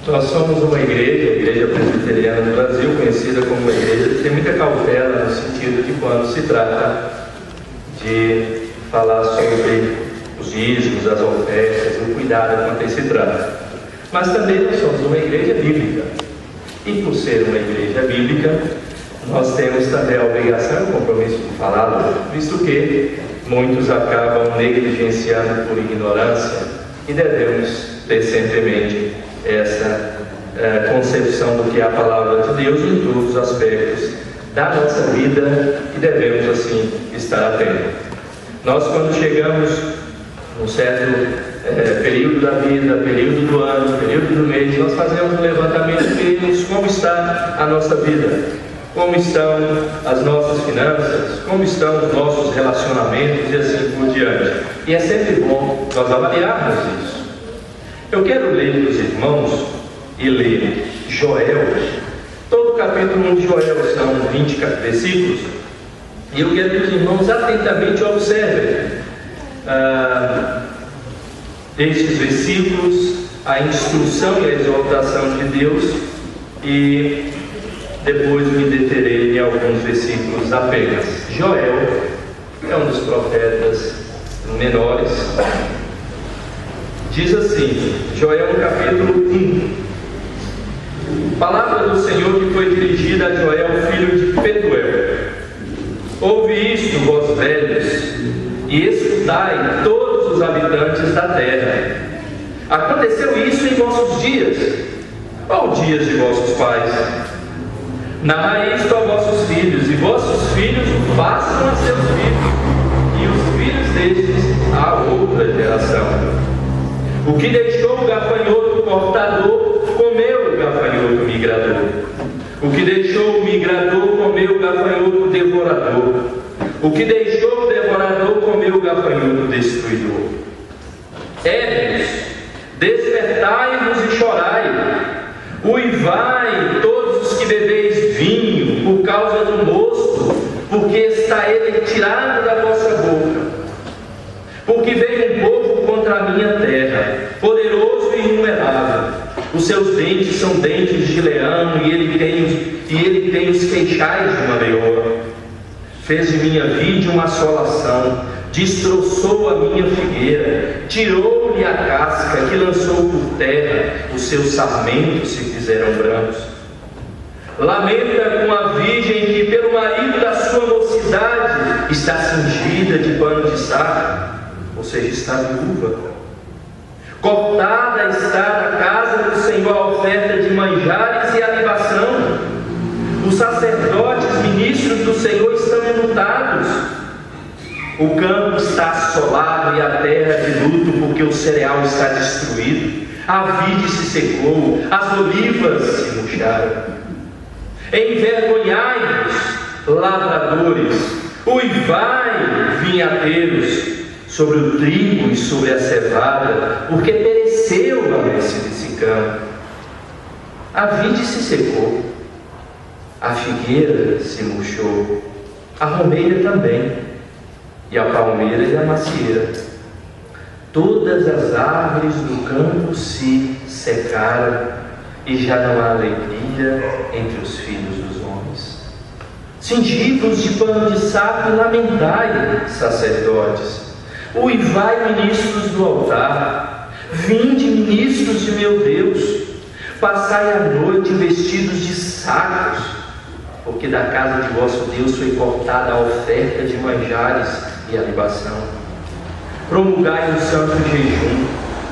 Nós somos uma igreja, a Igreja Presbiteriana do Brasil, conhecida como uma igreja que tem muita cautela no sentido de quando se trata de falar sobre os dízimos, as ofertas, o cuidado quanto a esse trata. Mas também nós somos uma igreja bíblica. E por ser uma igreja bíblica, nós temos também a obrigação e o compromisso de falá-lo, visto que muitos acabam negligenciando por ignorância e devemos ter sempre em mente essa concepção do que é a palavra de Deus em todos os aspectos da nossa vida e devemos assim estar atentos. Nós, quando chegamos num certo período da vida, período do ano, período do mês, nós fazemos um levantamento e vemos como está a nossa vida, como estão as nossas finanças, como estão os nossos relacionamentos e assim por diante. E é sempre bom nós avaliarmos isso. Eu quero ler para os irmãos e ler Joel. Todo o capítulo 1 de Joel são 20 versículos. E eu quero que os irmãos atentamente observem estes versículos, a instrução e a exortação de Deus, e depois me deterei em alguns versículos apenas. Joel é um dos profetas menores. Diz assim, Joel no capítulo 1. Palavra do Senhor que foi dirigida a Joel, filho de Petuel. Ouve isto, vós velhos, e escutai todos os habitantes da terra. Aconteceu isso em vossos dias, ou dias de vossos pais. Narrai isto a vossos filhos, e vossos filhos o façam a seus filhos, e os filhos destes a outra geração. O que deixou o gafanhoto cortador, comeu o gafanhoto migrador. O que deixou o migrador, comeu o gafanhoto devorador. O que deixou o devorador, comeu o gafanhoto destruidor. Ébrios, despertai-vos e chorai. Uivai todos os que bebeis vinho, por causa do mosto, porque está ele tirado da vossa boca. Porque veio um povo contra a minha terra, poderoso e inumerável. Os seus dentes são dentes de leão, e ele tem os queixais de uma leoa. Fez de minha vide uma assolação, destroçou a minha figueira, tirou-lhe a casca, que lançou por terra, os seus sarmentos se fizeram brancos. Lamenta com a virgem que, pelo marido da sua mocidade, está cingida de pano de saco, ou seja, está viúva. Cortada está da casa do Senhor a oferta de manjares e a libação. Os sacerdotes, ministros do Senhor, estão enlutados. O campo está assolado e a terra de luto, porque o cereal está destruído. A vide se secou, as olivas se murcharam. Envergonhai-vos, lavradores, uivai, vinhateiros, sobre o trigo e sobre a cevada, porque pereceu a messe desse campo. A vide se secou, a figueira se murchou, a romeira também, e a palmeira e a macieira. Todas as árvores do campo se secaram, e já não há alegria entre os filhos dos homens. Cingi-vos de pano de saco e lamentai, sacerdotes. Uivai, ministros do altar. Vinde, ministros de meu Deus. Passai a noite vestidos de sacos, porque da casa de vosso Deus foi cortada a oferta de manjares e a libação. Promulgai um santo jejum,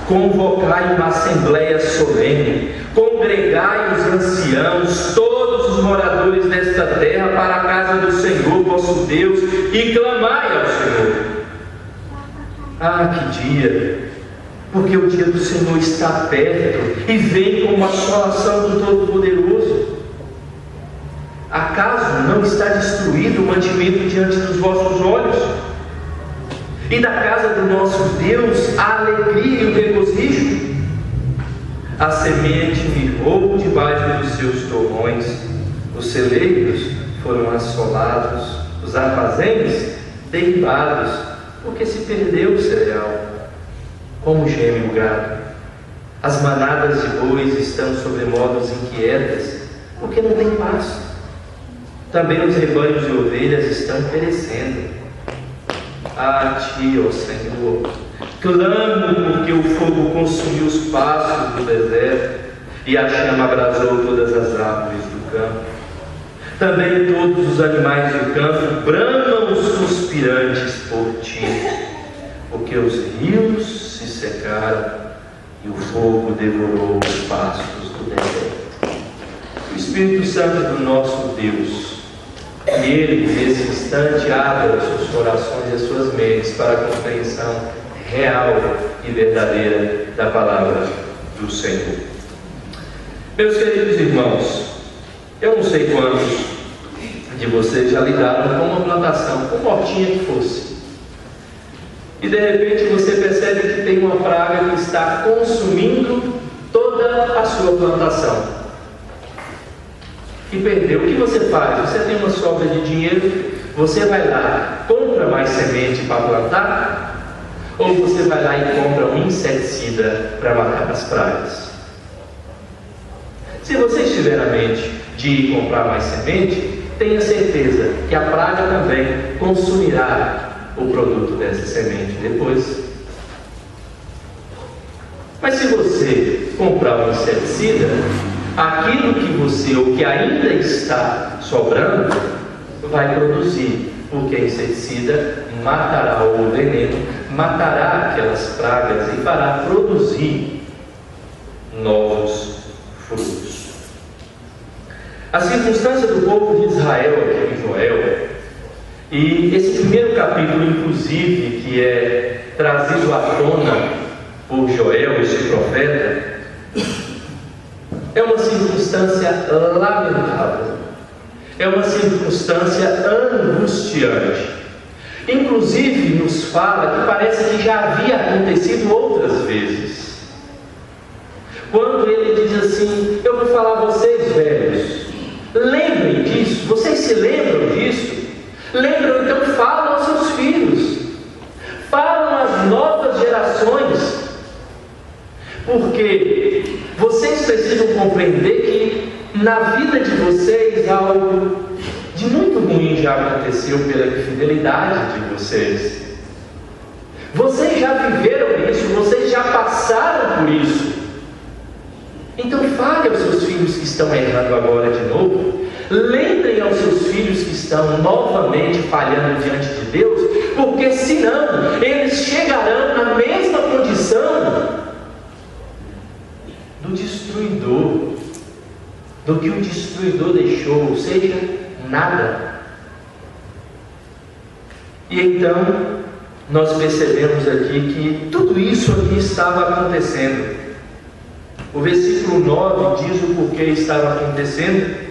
convocai uma assembleia solene, congregai os anciãos, todos os moradores desta terra, para a casa do Senhor vosso Deus, e clamai ao Senhor. Ah, que dia! Porque o dia do Senhor está perto, e vem com uma assolação do Todo-Poderoso. Acaso não está destruído o mantimento diante dos vossos olhos? E da casa do nosso Deus a alegria e o regozijo? A semente mirrou debaixo dos seus torrões, os celeiros foram assolados, os armazenes derribados, porque se perdeu o cereal. Como geme o gado, As manadas de bois estão sobremodos inquietas, porque não tem pasto. Também os rebanhos de ovelhas estão perecendo. A ti, ó Senhor, clamo porque o fogo consumiu os pastos do deserto e a chama abrasou todas as árvores do campo. Também todos os animais do campo bramam suspirantes por ti, porque os rios se secaram e o fogo devorou os pastos do deserto. O Espírito Santo do nosso Deus, que Ele, nesse instante, abra os seus corações e as suas mentes para a compreensão real e verdadeira da palavra do Senhor. Meus queridos irmãos, eu não sei quantos de vocês já lidaram com uma plantação, com hortinha que fosse, e de repente você percebe que tem uma praga que está consumindo toda a sua plantação. E perdeu. O que você faz? Você tem uma sobra de dinheiro, você vai lá, compra mais semente para plantar, ou você vai lá e compra um inseticida para matar as pragas? Se você estiver na mente de ir comprar mais semente, tenha certeza que a praga também consumirá o produto dessa semente depois. Mas se você comprar um inseticida, aquilo que você, ou que ainda está sobrando, vai produzir, porque o inseticida matará o veneno, matará aquelas pragas e fará produzir novos frutos. A circunstância do povo de Israel aqui em Joel, e esse primeiro capítulo, inclusive, que é trazido à tona por Joel, este profeta, é uma circunstância lamentável, é uma circunstância angustiante. Inclusive nos fala que parece que já havia acontecido outras vezes. Quando ele diz assim: eu vou falar a vocês, velhos, lembrem disso. Vocês se lembram disso? Lembram? Então falam aos seus filhos, falam às novas gerações, porque vocês precisam compreender que na vida de vocês algo de muito ruim já aconteceu pela infidelidade de vocês. Vocês já viveram isso, vocês já passaram por isso. Então fale aos seus filhos que estão errando agora de novo. Lembrem aos seus filhos que estão novamente falhando diante de Deus, porque senão eles chegarão na mesma condição do destruidor, do que o destruidor deixou, ou seja, nada. E então nós percebemos aqui que tudo isso aqui estava acontecendo. O versículo 9 diz o porquê estava acontecendo.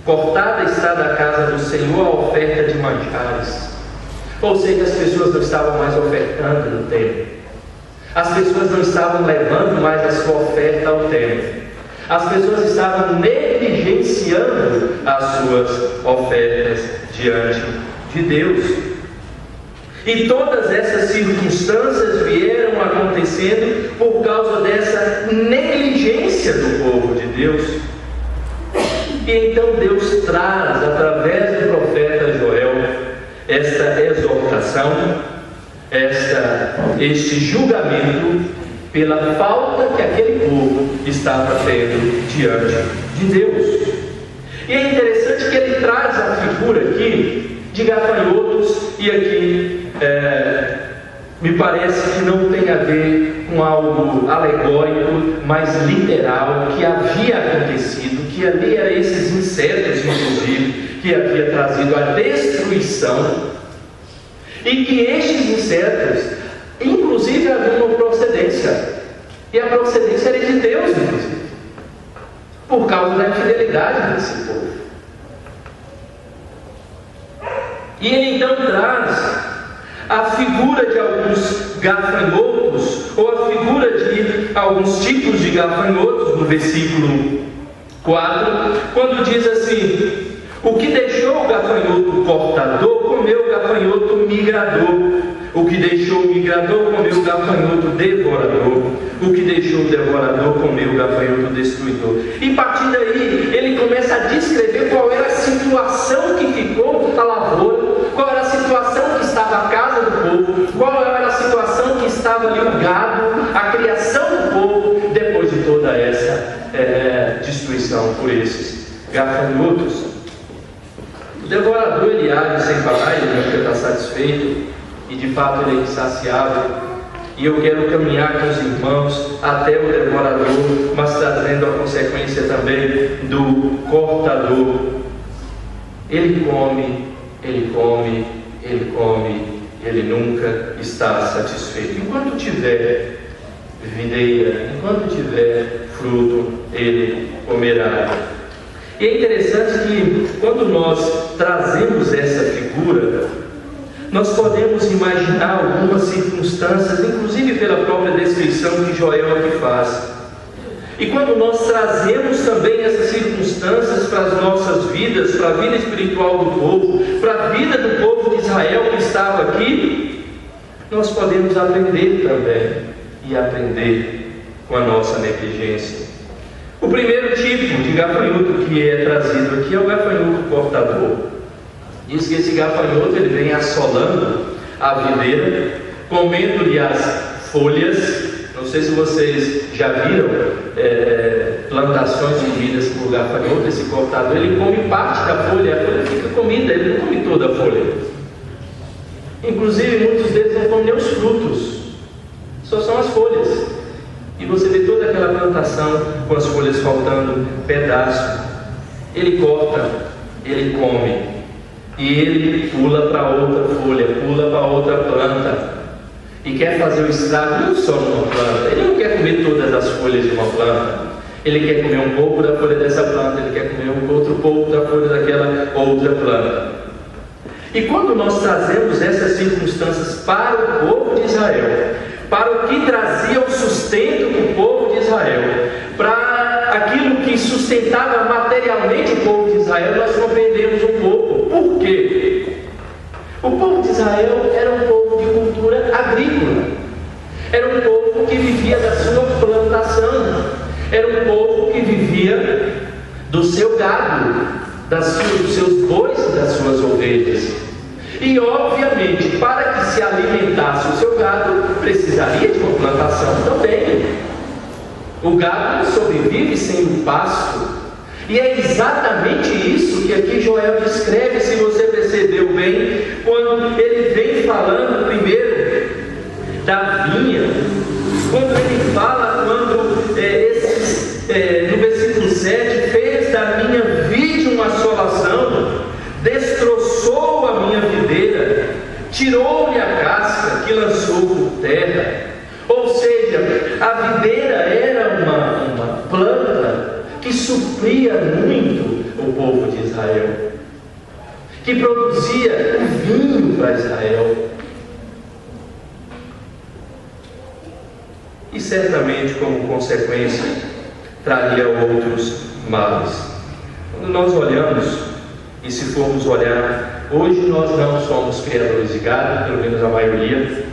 Cortada está da casa do Senhor a oferta de manjares. Ou seja, as pessoas não estavam mais ofertando no templo. As pessoas não estavam levando mais a sua oferta ao templo. As pessoas estavam negligenciando as suas ofertas diante de Deus. E todas essas circunstâncias vieram acontecendo por causa dessa negligência do povo de Deus. E então Deus traz, através do profeta Joel, esta exortação, este julgamento pela falta que aquele povo estava tendo diante de Deus. E é interessante que ele traz a figura aqui de gafanhotos, e aqui me parece que não tem a ver com algo alegórico, mas literal, que havia acontecido, que ali eram esses insetos, inclusive, que havia trazido a destruição, e que estes insetos, inclusive, haviam uma procedência, e a procedência era de Deus, inclusive, por causa da infidelidade desse povo. E ele então traz a figura de alguns gafanhotos, ou a figura de alguns tipos de gafanhotos, no versículo 4, quando diz assim: o que deixou o gafanhoto cortador, comeu o gafanhoto migrador. O que deixou o migrador comeu o gafanhoto devorador. O que deixou o devorador comeu o gafanhoto destruidor. E a partir daí, ele começa a descrever qual era a situação que ficou a lavoura, qual era a situação que estava a casa do povo, qual era a situação que estava ali o gado, a criação do povo, depois de toda essa destruição por esses gafanhotos. O devorador, ele age sem parar, ele nunca está satisfeito, e de fato ele é insaciável. E eu quero caminhar com os irmãos até o devorador, mas trazendo a consequência também do cortador. Ele come, ele come, ele come, ele nunca está satisfeito. Enquanto tiver videira, enquanto tiver fruto, ele comerá. E é interessante que quando nós trazemos essa figura, nós podemos imaginar algumas circunstâncias, inclusive pela própria descrição que Joel aqui faz. E quando nós trazemos também essas circunstâncias para as nossas vidas, para a vida espiritual do povo, para a vida do povo de Israel que estava aqui, nós podemos aprender também, e aprender com a nossa negligência. O primeiro tipo de gafanhoto que é trazido aqui é o gafanhoto cortador. Diz que esse gafanhoto ele vem assolando a videira, comendo-lhe as folhas. Não sei se vocês já viram plantações comidas por gafanhoto. Esse cortador ele come parte da folha, a folha fica comida, ele não come toda a folha. Inclusive muitos deles não comem nem os frutos, só são as folhas. E você vê toda aquela plantação com as folhas faltando pedaço. Ele corta, ele come. E ele pula para outra folha, pula para outra planta. E quer fazer o estrago não só numa planta. Ele não quer comer todas as folhas de uma planta. Ele quer comer um pouco da folha dessa planta. Ele quer comer um outro pouco da folha daquela outra planta. E quando nós trazemos essas circunstâncias para o povo de Israel, para o que trazia o sustento do povo de Israel, para aquilo que sustentava materialmente o povo de Israel, nós compreendemos um pouco. Por quê? O povo de Israel era um povo de cultura agrícola, era um povo que vivia da sua plantação, era um povo que vivia do seu gado, dos seus bois e das suas ovelhas. E obviamente, para que se alimentasse o seu gado, precisaria de uma plantação também. O gado sobrevive sem o pasto. E é exatamente isso que aqui Joel descreve, se você percebeu bem, quando ele vem falando primeiro da vinha, quando ele fala, no versículo 7, fez da minha vide uma assolação, destroçou a minha videira, tirou-lhe a casca que lançou por terra. Ou seja, a videira era uma planta que supria muito o povo de Israel, que produzia o vinho para Israel. E certamente, como consequência, traria outros males. Quando nós olhamos, e se formos olhar, hoje nós não somos criadores de gado, pelo menos a maioria,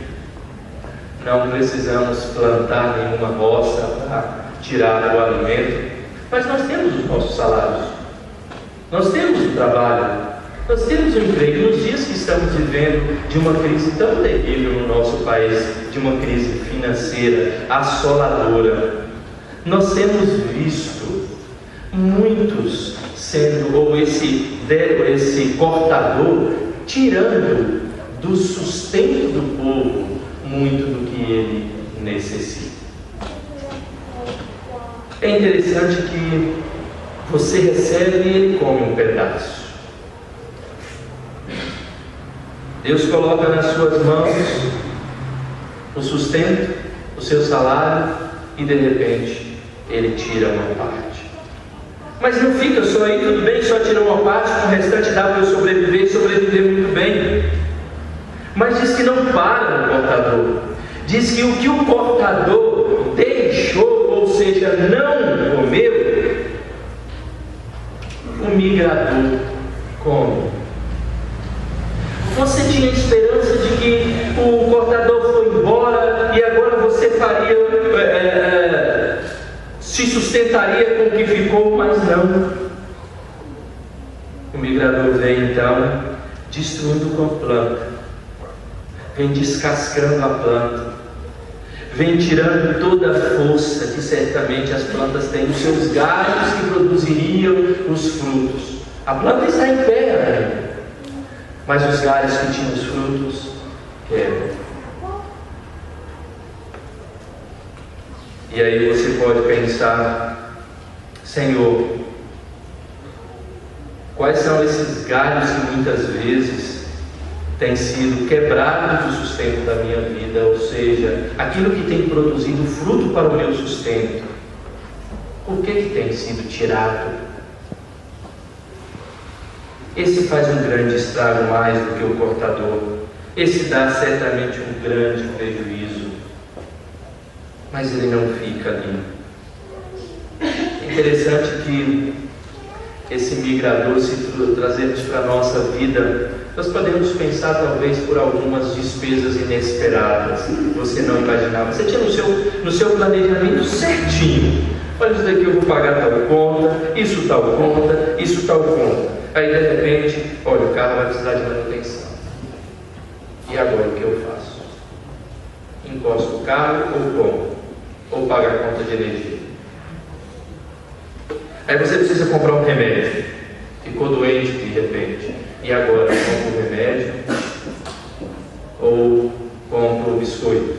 não precisamos plantar nenhuma roça para tirar o alimento, mas nós temos os nossos salários, nós temos o trabalho, nós temos o emprego. Nos dias que estamos vivendo de uma crise tão terrível no nosso país, de uma crise financeira assoladora, nós temos visto muitos sendo, ou esse cortador, tirando do sustento do povo muito do que ele necessita. É interessante que você recebe e ele come um pedaço. Deus coloca nas suas mãos o sustento, o seu salário, e de repente ele tira uma parte. Mas não fica só aí, tudo bem, só tirou uma parte, com o restante dá para eu sobreviver e sobreviver muito bem. Mas diz que não para no cortador. Diz que o que o cortador deixou, ou seja, não comeu, o migrador come. Você tinha esperança de que o sustentaria com o que ficou, mas não. O migrador vem então destruindo com a planta, vem descascando a planta, vem tirando toda a força que certamente as plantas têm, os seus galhos que produziriam os frutos. A planta está em pé ainda, mas os galhos que tinham os frutos quebram. E aí você pode pensar: Senhor, quais são esses galhos que muitas vezes têm sido quebrados do sustento da minha vida, ou seja, aquilo que tem produzido fruto para o meu sustento, por que tem sido tirado? Esse faz um grande estrago mais do que o cortador, esse dá certamente um grande prejuízo, mas ele não fica ali. É interessante que esse migrador, se trazemos para a nossa vida, nós podemos pensar talvez por algumas despesas inesperadas, você não imaginava. Você tinha no seu planejamento certinho: olha, isso daqui eu vou pagar tal conta, isso tal conta, isso tal conta. Aí de repente, olha, o carro vai precisar de manutenção. E agora o que eu faço? Encosto o carro ou compro? Ou pago a conta de energia? Aí você precisa comprar um remédio, ficou doente de repente, e agora compra o remédio ou compra o biscoito?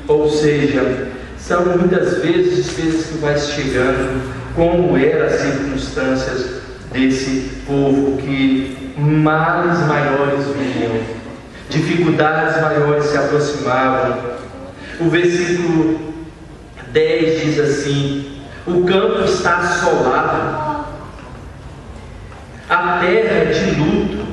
Ou seja, são muitas vezes despesas que vai chegando, como eram as circunstâncias desse povo, que males maiores vinham, dificuldades maiores se aproximavam. O versículo 10 diz assim: o campo está assolado, a terra é de luto,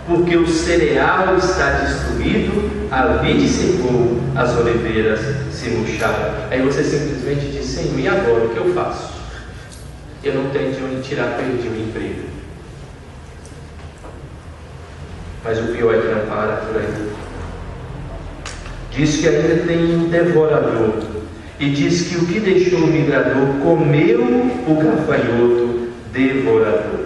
porque o cereal está destruído, a vide secou, as oliveiras se murcharam. Aí você simplesmente diz: Senhor, e agora o que eu faço? Eu não tenho de onde tirar, perdi o emprego. Mas o pior é que não para por aí. Diz que ainda tem um devorador, e diz que o que deixou o migrador comeu o gafanhoto devorador.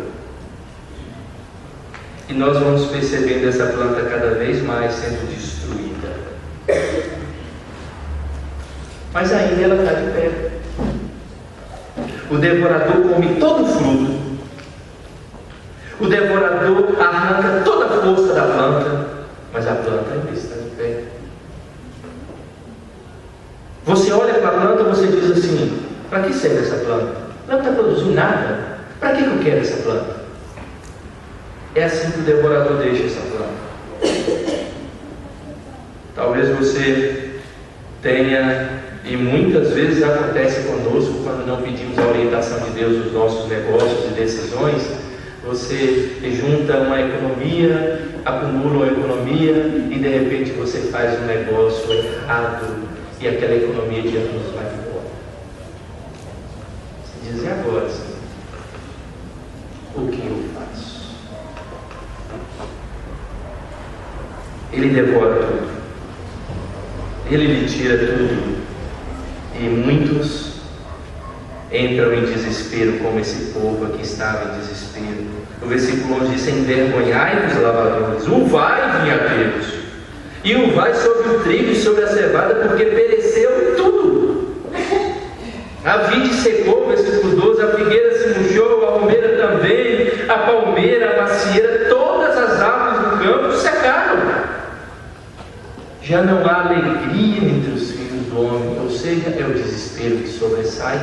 E nós vamos percebendo essa planta cada vez mais sendo destruída. Mas ainda ela está de pé. O devorador come todo o fruto. O devorador arranca toda a força da planta, mas a planta ainda está de pé. Você olha para a planta e você diz assim: para que serve essa planta? Ela não está produzindo nada. Para que eu quero essa planta? É assim que o devorador deixa essa planta. Talvez você tenha, e muitas vezes acontece conosco, quando não pedimos a orientação de Deus nos nossos negócios e decisões, você junta uma economia, acumula uma economia e de repente você faz um negócio errado e aquela economia de anos vai embora. Você diz: e agora, Senhor? O que eu faço? Ele devora tudo, ele lhe tira tudo, e muitos entram em desespero, como esse povo aqui estava em desespero. O versículo 11 diz: envergonhai-vos, lavadores, vai vinha Deus, e vai sobre o trigo e sobre a cevada, porque pereceu tudo. A vide secou, versículo 12, a figueira se murchou, a romeira também, a palmeira, a macieira, todas as árvores do campo secaram. Já não há alegria entre os filhos do homem, ou seja, é o desespero que sobressai.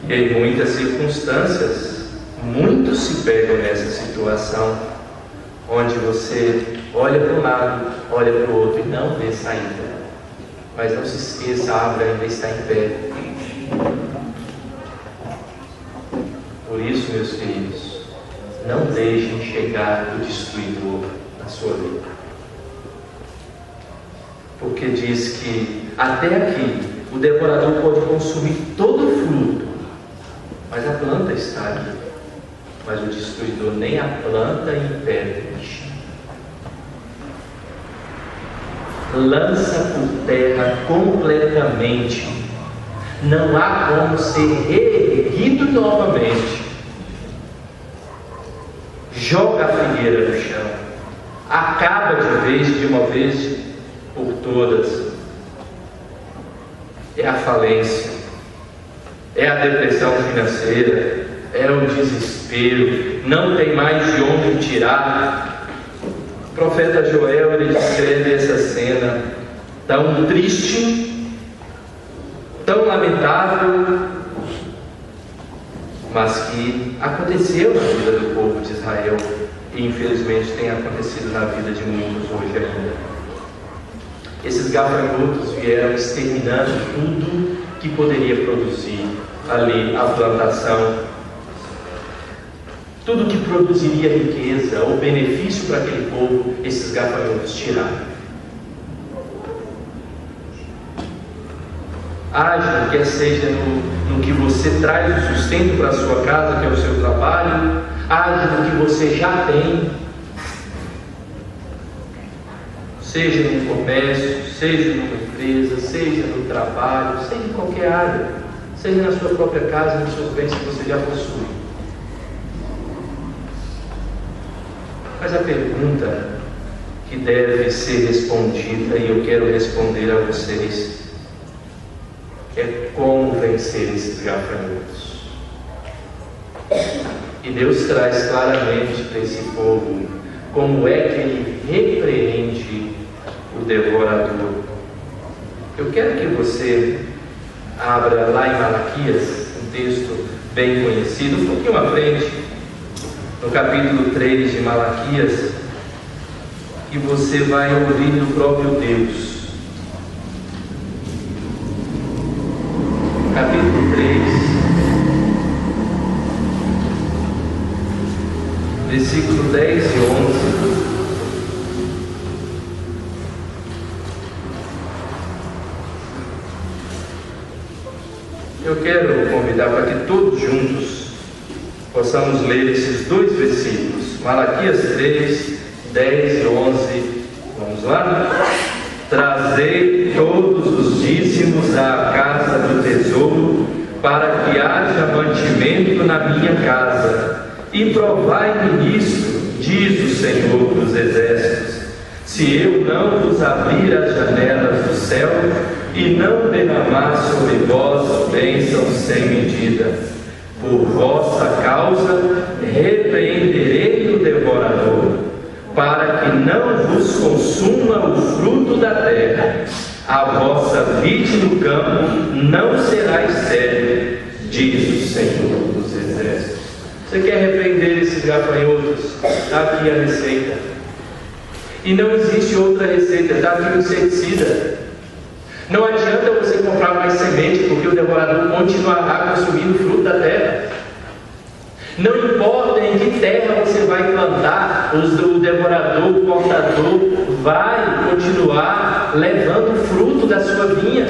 E em muitas circunstâncias, muitos se pegam nessa situação, onde você olha para um lado, olha para o outro e não vê saída. Mas não se esqueça, a árvore ainda está em pé. Por isso, meus queridos, não deixem chegar o destruidor na sua vida. Porque diz que até aqui o devorador pode consumir todo o fruto, mas a planta está ali. Mas o destruidor nem a planta impede. lança por terra completamente. Não há como ser reerguido novamente. Joga a figueira no chão. Acaba de uma vez por todas. É a falência, é a depressão financeira, é o desespero, não tem mais de onde tirar. O profeta Joel, ele descreve essa cena tão triste, tão lamentável, mas que aconteceu na vida do povo de Israel e infelizmente tem acontecido na vida de muitos hoje ainda. Esses gafanhotos vieram exterminando tudo que poderia produzir ali a plantação, tudo que produziria riqueza ou benefício para aquele povo, esses gafanhotos tiraram. Haja, quer seja no que você traz o sustento para a sua casa, que é o seu trabalho, haja no que você já tem, seja no comércio, seja numa empresa, seja no trabalho, seja em qualquer área, seja na sua própria casa, nos seus bens que você já possui. Mas a pergunta que deve ser respondida, e eu quero responder a vocês, é como vencer esses gafanhotos. E Deus traz claramente para esse povo como é que Ele repreende o devorador. Eu quero que você abra lá em Malaquias, um texto bem conhecido, um pouquinho à frente, no capítulo 3 de Malaquias, e você vai ouvir do próprio Deus. Capítulo 3, versículo 10 e 11. Eu quero convidar para que todos juntos possamos ler esses dois versículos. Malaquias 3, 10 e 11. Vamos lá? Trazei todos os dízimos à casa do tesouro, para que haja mantimento na minha casa. E provai-me nisto, diz o Senhor dos Exércitos, se eu não vos abrir as janelas do céu e não derramar sobre vós bênçãos sem medida. Por vossa causa repreenderei o devorador, para que não vos consuma o fruto da terra. A vossa vide no campo não será estéril, diz o Senhor dos Exércitos. Você quer repreender esses gafanhotos? Está aqui a receita. E não existe outra receita, está aqui o inseticida. Não adianta você comprar mais semente, porque o devorador continuará consumindo o fruto da terra. Não importa em que terra você vai plantar, o devorador, o cortador, vai continuar levando o fruto da sua vinha.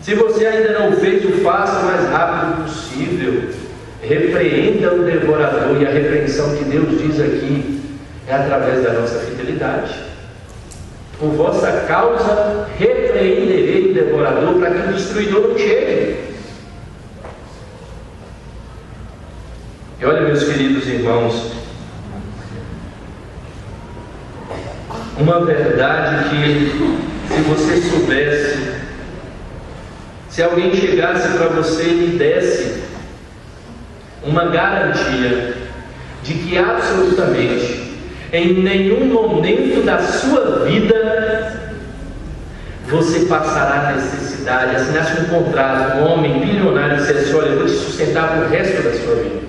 Se você ainda não fez, o faça o mais rápido possível. Repreenda o devorador, e a repreensão que Deus diz aqui é através da nossa fidelidade. Por vossa causa repreenderei o devorador, para que o destruidor não chegue. E olha, meus queridos irmãos, uma verdade que, se você soubesse, se alguém chegasse para você e lhe desse uma garantia de que absolutamente em nenhum momento da sua vida você passará necessidade, assinasse um contrato, um homem bilionário dissesse: olha, eu vou te sustentar para o resto da sua vida.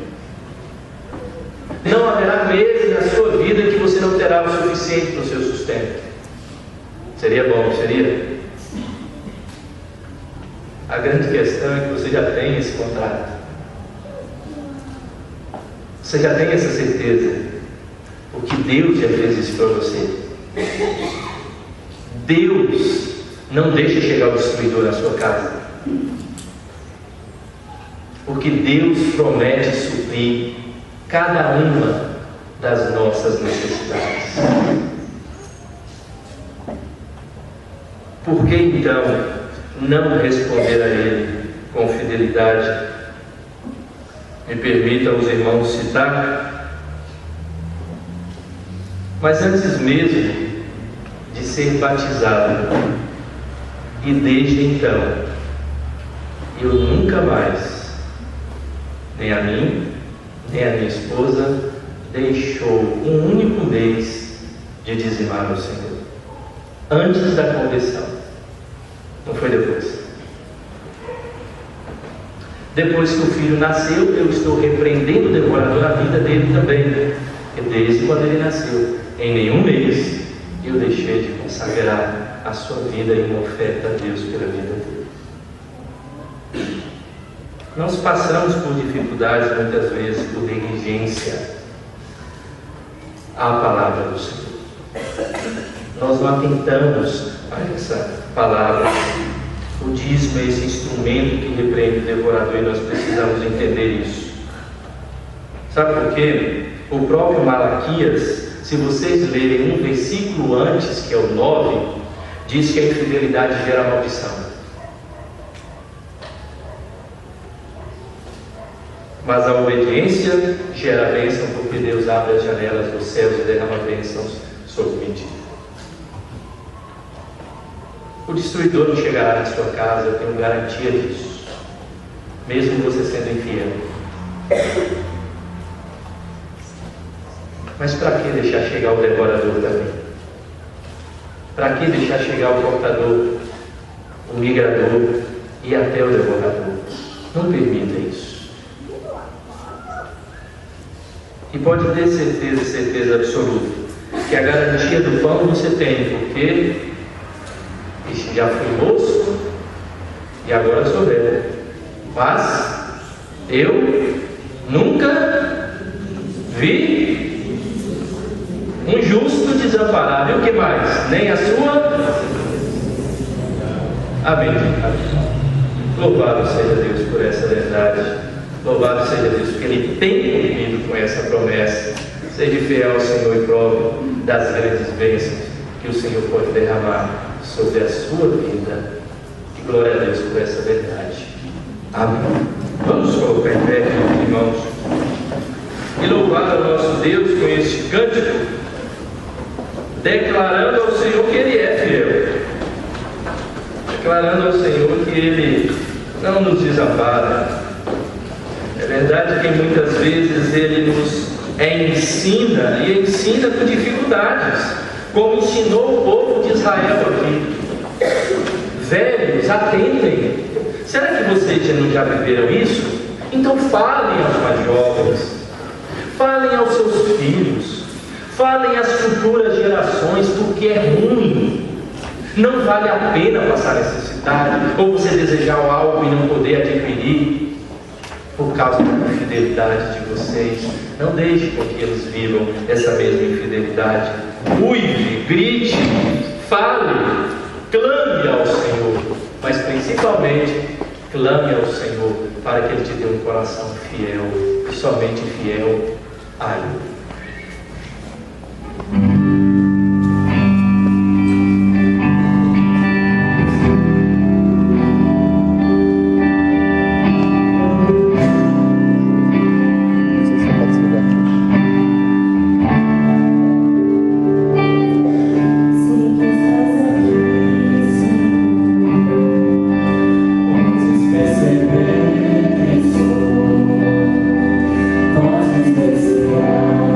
Não haverá meses na sua vida que você não terá o suficiente para o seu sustento. Seria bom, seria? A grande questão é que você já tem esse contrato. Você já tem essa certeza. Porque Deus já fez isso para você. Deus não deixa chegar o destruidor na sua casa. Porque Deus promete suprir cada uma das nossas necessidades. Por que então não responder a Ele com fidelidade? Me permitam os irmãos citar: mas antes mesmo de ser batizado, e desde então, eu nunca mais, nem a mim, nem a minha esposa, deixou um único mês de dizimar ao Senhor. Antes da conversão, não foi depois. Depois que o filho nasceu, eu estou repreendendo o devorador a vida dele também, porque desde quando ele nasceu, em nenhum mês eu deixei de consagrar a sua vida em uma oferta a Deus pela vida dele. Nós passamos por dificuldades, muitas vezes por negligência à palavra do Senhor. Nós não atentamos a essa palavra. O dízimo é esse instrumento que repreende o devorador e nós precisamos entender isso. Sabe por quê? O próprio Malaquias, se vocês lerem um versículo antes, que é o 9, diz que a infidelidade gera maldição. Mas a obediência gera bênção, porque Deus abre as janelas dos céus e derrama bênçãos sobre medida. O destruidor não chegará na sua casa, eu tenho garantia disso, mesmo você sendo infiel. Mas para que deixar chegar o devorador também? Para que deixar chegar o portador, o migrador e até o devorador? Não permita isso. E pode ter certeza absoluta, que a garantia do pão você tem, porque já fui moço e agora sou velho. Mas eu nunca vi um justo desamparado. E o que mais? Nem a sua. Amém. Louvado seja Deus por essa verdade. Louvado seja Deus porque Ele tem cumprido com essa promessa. Seja fiel ao Senhor e prove das grandes bênçãos que o Senhor pode derramar sobre a sua vida. E glória a Deus por essa verdade. Amém. Vamos colocar em pé, meus irmãos, e louvar ao nosso Deus com este cântico, declarando ao Senhor que Ele é fiel, declarando ao Senhor que Ele não nos desampara. É verdade que muitas vezes Ele nos ensina, e ensina com dificuldades, como ensinou o povo de Israel aqui. Velhos, atentem. Será que vocês já viveram isso? Então falem aos mais jovens, falem aos seus filhos, falem às futuras gerações, porque é ruim. Não vale a pena passar necessidade, ou você desejar algo e não poder adquirir por causa da infidelidade de vocês. Não deixe com que eles vivam essa mesma infidelidade. Uive, grite, fale, clame ao Senhor, mas principalmente clame ao Senhor para que Ele te dê um coração fiel, somente fiel a Ele. Perceber quem sou, pode perceber.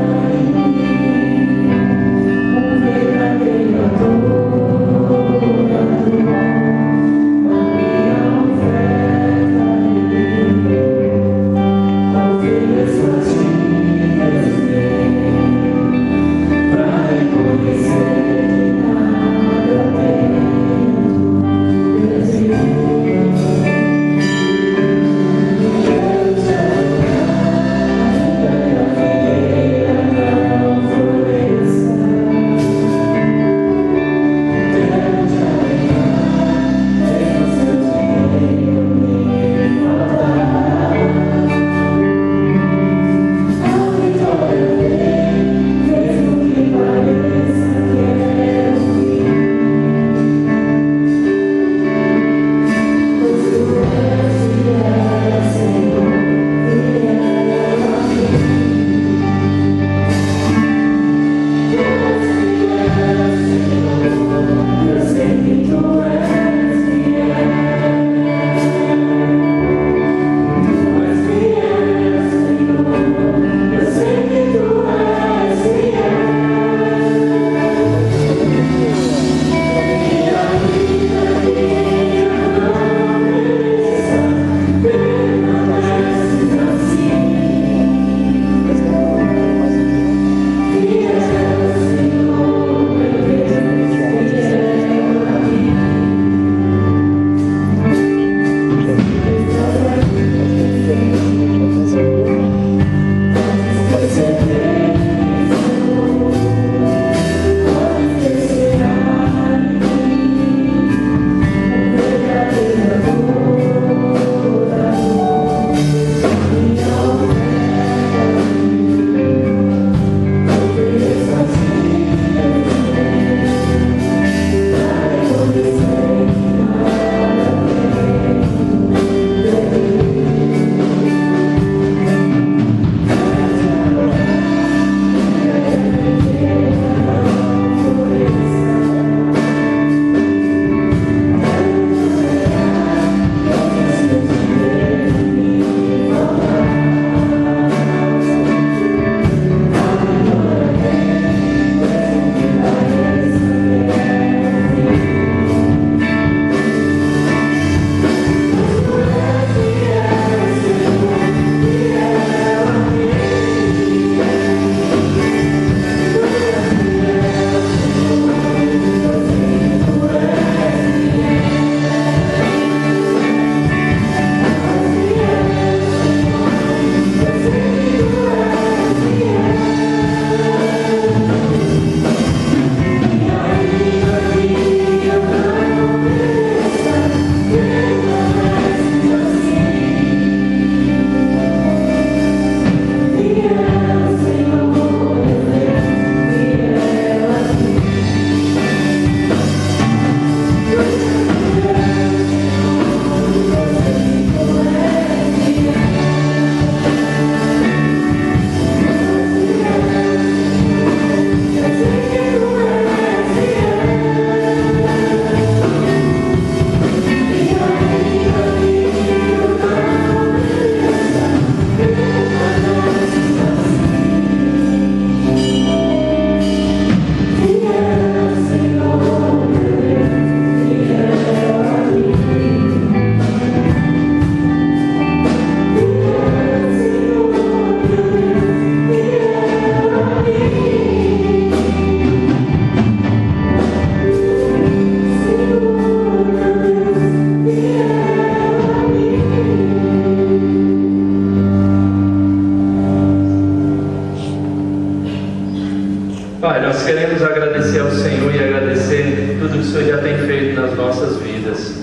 queremos agradecer ao Senhor e agradecer tudo que o Senhor já tem feito nas nossas vidas.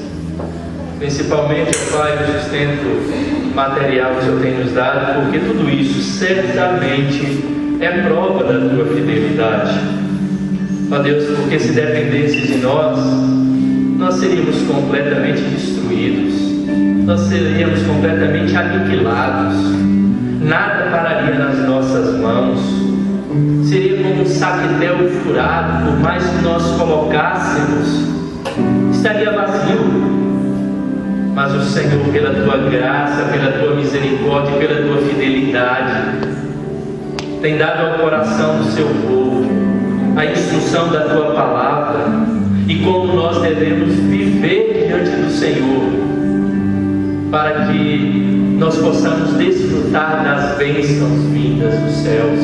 Principalmente, Pai, o sustento material que o Senhor tem nos dado, porque tudo isso certamente é prova da Tua fidelidade. Ó Deus, porque se dependesse de nós seríamos completamente destruídos, nós seríamos completamente aniquilados, nada pararia nas nossas mãos, seria como um saquetel furado, por mais que nós colocássemos, estaria vazio. Mas o Senhor, pela Tua graça, pela Tua misericórdia, pela Tua fidelidade, tem dado ao coração do Seu povo a instrução da Tua palavra e como nós devemos viver diante do Senhor, para que nós possamos desfrutar das bênçãos vindas dos céus.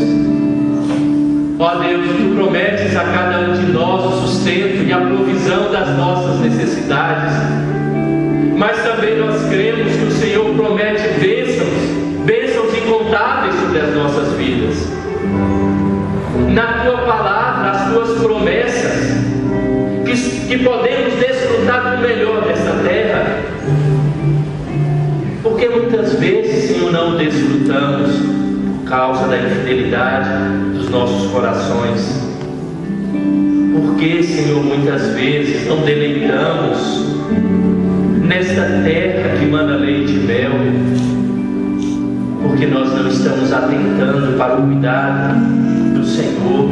Ó Deus, Tu prometes a cada um de nós o sustento e a provisão das nossas necessidades, mas também nós cremos que o Senhor promete bênçãos incontáveis sobre as nossas vidas. Na Tua palavra, as Tuas promessas, que podemos desfrutar do melhor desta terra, porque muitas vezes, Senhor, não desfrutamos por causa da infidelidade dos nossos corações. Porque, Senhor, muitas vezes não deleitamos nesta terra que manda leite e mel, porque nós não estamos atentando para o cuidado do Senhor,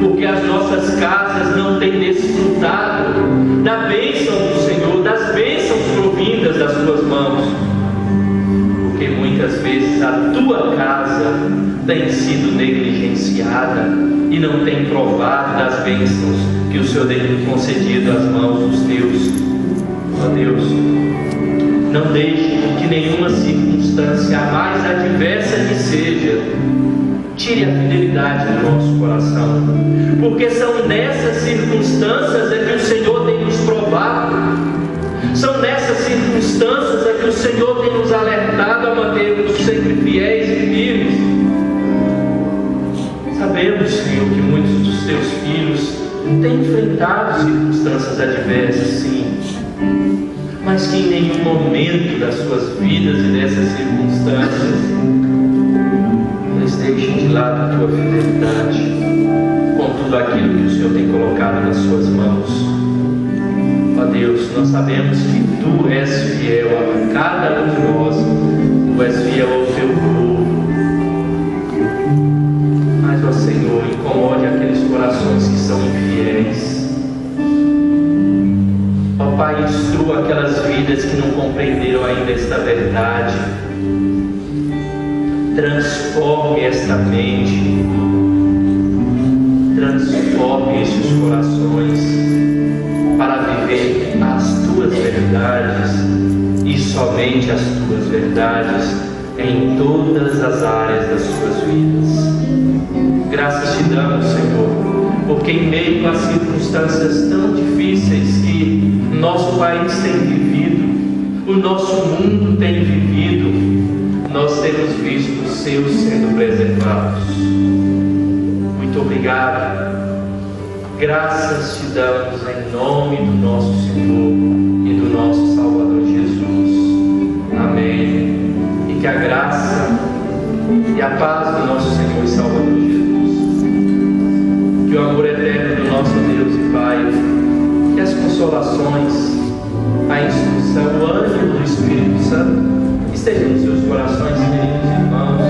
porque as nossas casas não têm desfrutado da bênção do Senhor, das bênçãos provindas das Tuas mãos, porque muitas vezes a Tua casa tem sido negligenciada e não tem provado das bênçãos que o Senhor tem concedido às mãos dos Teus. Ó Deus, não deixe que nenhuma circunstância, a mais adversa que seja, tire a fidelidade do nosso coração, porque são nessas circunstâncias é que o Senhor tem nos provado, são nessas circunstâncias é que o Senhor tem nos alertado a mantermos sempre fiéis e firmes. Sabemos, Senhor, que muitos dos Teus filhos têm enfrentado circunstâncias adversas, sim, mas que em nenhum momento das suas vidas e dessas circunstâncias eles deixem de lado a Tua fidelidade com tudo aquilo que o Senhor tem colocado nas Suas mãos. Ó Deus, nós sabemos que Tu és fiel a cada um de nós, Tu és fiel ao Teu povo, mas, ó Senhor, incomode aqueles corações que são infiéis. Ó Pai, instrua aquelas vidas que não compreenderam ainda esta verdade. Transforme esta mente, transforme estes corações para viver as Tuas verdades e somente as Tuas verdades em todas as áreas das suas vidas. Graças Te damos, Senhor, porque em meio a circunstâncias tão difíceis que nosso país tem vivido, o nosso mundo tem vivido, nós temos visto os Seus sendo preservados. Muito obrigado. Graças Te damos em nome do nosso Senhor e do nosso Salvador Jesus. Amém. E que a graça e a paz do nosso Senhor e Salvador Jesus, que o amor eterno do nosso Deus e Pai, que as consolações, a instrução, o ânimo do Espírito Santo estejam nos seus corações, queridos irmãos,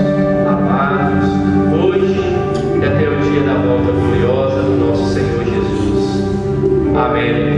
amados, hoje e até o dia da volta gloriosa do nosso Senhor Jesus. Amém.